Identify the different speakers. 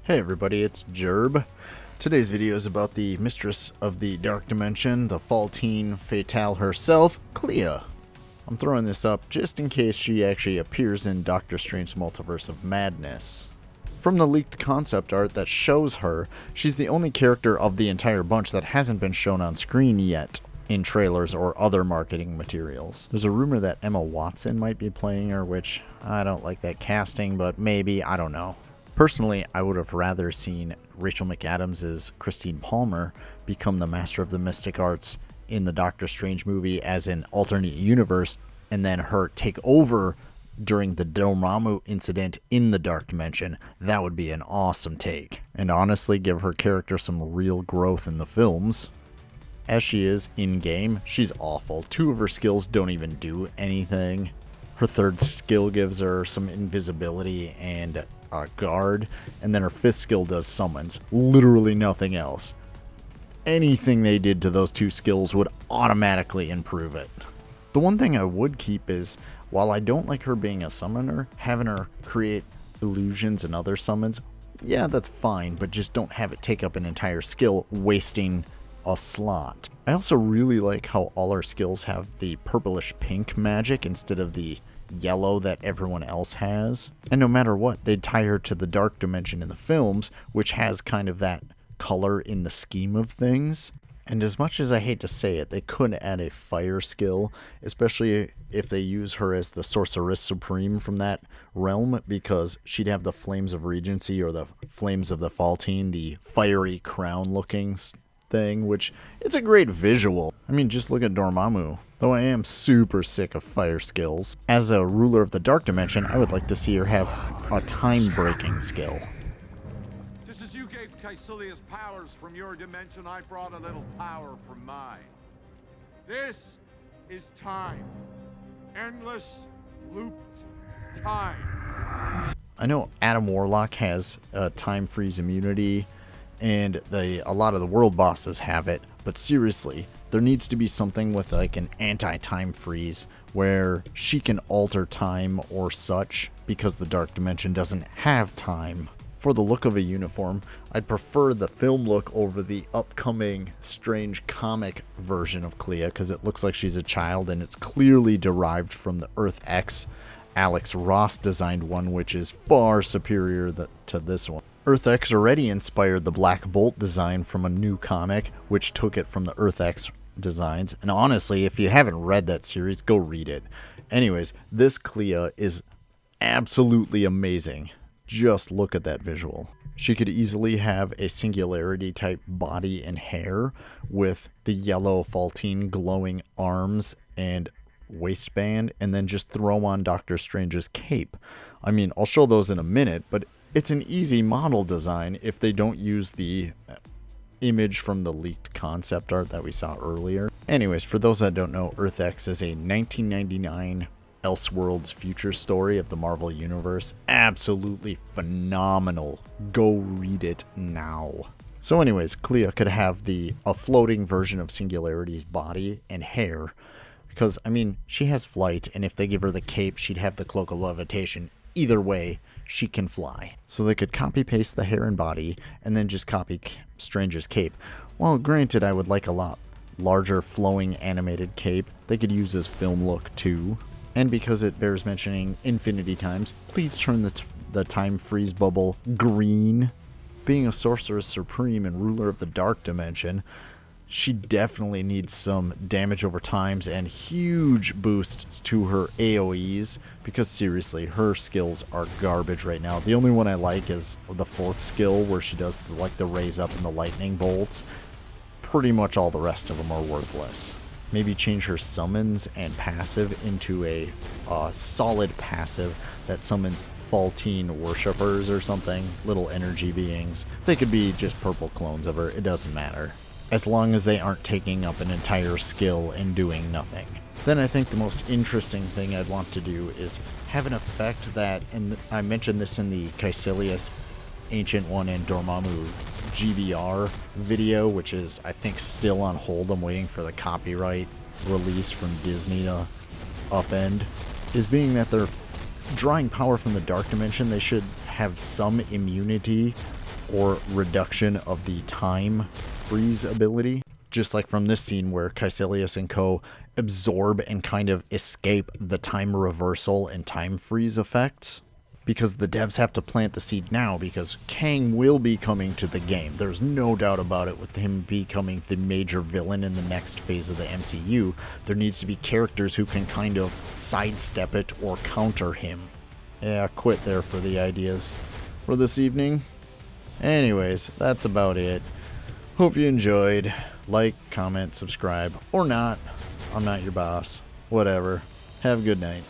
Speaker 1: Hey everybody, it's Jerb. Today's video is about the mistress of the dark dimension, the Faultine Fatale herself, Clea. I'm throwing this up just in case she actually appears in Doctor Strange's Multiverse of Madness. From the leaked concept art that shows her, she's the only character of the entire bunch that hasn't been shown on screen yet in trailers or other marketing materials. There's a rumor that Emma Watson might be playing her, which I don't like that casting, but maybe, I don't know. Personally, I would have rather seen Rachel McAdams' Christine Palmer become the master of the mystic arts in the Doctor Strange movie as an alternate universe, and then her take over during the Dormammu incident in the Dark Dimension. That would be an awesome take, and honestly give her character some real growth in the films. As she is in-game, she's awful. Two of her skills don't even do anything. Her third skill gives her some invisibility and guard, and then her fifth skill does summons. Literally nothing else. Anything they did to those two skills would automatically improve it. The one thing I would keep is, while I don't like her being a summoner, having her create illusions and other summons, yeah, that's fine, but just don't have it take up an entire skill, wasting a slot. I also really like how all her skills have the purplish pink magic instead of the yellow that everyone else has. And no matter what, they'd tie her to the Dark Dimension in the films, which has kind of that color in the scheme of things. And as much as I hate to say it, they could add a fire skill, especially if they use her as the Sorceress Supreme from that realm, because she'd have the Flames of Regency or the Flames of the Faultine, the fiery crown looking thing, which it's a great visual. I mean, just look at Dormammu. Though I am super sick of fire skills. As a ruler of the Dark Dimension, I would like to see her have a time-breaking skill.
Speaker 2: Just as you gave Caecilius powers from your dimension, I brought a little power from mine. This is time. Endless, looped time.
Speaker 1: I know Adam Warlock has time freeze immunity, and a lot of the world bosses have it, but seriously, there needs to be something with like an anti-time freeze where she can alter time or such, because the Dark Dimension doesn't have time. For the look of a uniform, I'd prefer the film look over the upcoming Strange comic version of Clea, because it looks like she's a child and it's clearly derived from the Earth X Alex Ross designed one, which is far superior to this one. Earth X already inspired the Black Bolt design from a new comic, which took it from the Earth X designs. And honestly, if you haven't read that series, go read it. Anyways, this Clea is absolutely amazing. Just look at that visual. She could easily have a singularity type body and hair with the yellow Faultine glowing arms and waistband, and then just throw on Doctor Strange's cape. I mean, I'll show those in a minute, but it's an easy model design if they don't use the image from the leaked concept art that we saw earlier. Anyways, for those that don't know, Earth X is a 1999 Elseworlds future story of the Marvel Universe. Absolutely phenomenal. Go read it now. So anyways, Clea could have a floating version of Singularity's body and hair, because, I mean, she has flight, and if they give her the cape, she'd have the cloak of levitation. Either way, she can fly. So they could copy-paste the hair and body, and then just copy Strange's cape. Well, granted, I would like a lot larger, flowing, animated cape. They could use this film look, too. And because it bears mentioning infinity times, please turn the time freeze bubble green. Being a Sorceress Supreme and ruler of the Dark Dimension, she definitely needs some damage over times and huge boosts to her AoEs, because seriously, her skills are garbage right now. The only one I like is the fourth skill, where she does the raise up and the lightning bolts. Pretty much all the rest of them are worthless. Maybe change her summons and passive into a solid passive that summons Faultine worshippers or something, little energy beings. They could be just purple clones of her, it doesn't matter, as long as they aren't taking up an entire skill and doing nothing. Then I think the most interesting thing I'd want to do is have an effect that, and I mentioned this in the Caecilius Ancient One and Dormammu GBR video, which is, I think, still on hold. I'm waiting for the copyright release from Disney to upend, is being that they're drawing power from the Dark Dimension. They should have some immunity or reduction of the time freeze ability. Just like from this scene where Caecilius and co. absorb and kind of escape the time reversal and time freeze effects. Because the devs have to plant the seed now, because Kang will be coming to the game. There's no doubt about it with him becoming the major villain in the next phase of the MCU. There needs to be characters who can kind of sidestep it or counter him. Yeah, quit there for the ideas for this evening. Anyways, that's about it. Hope you enjoyed. Like, comment, subscribe, or not. I'm not your boss. Whatever. Have a good night.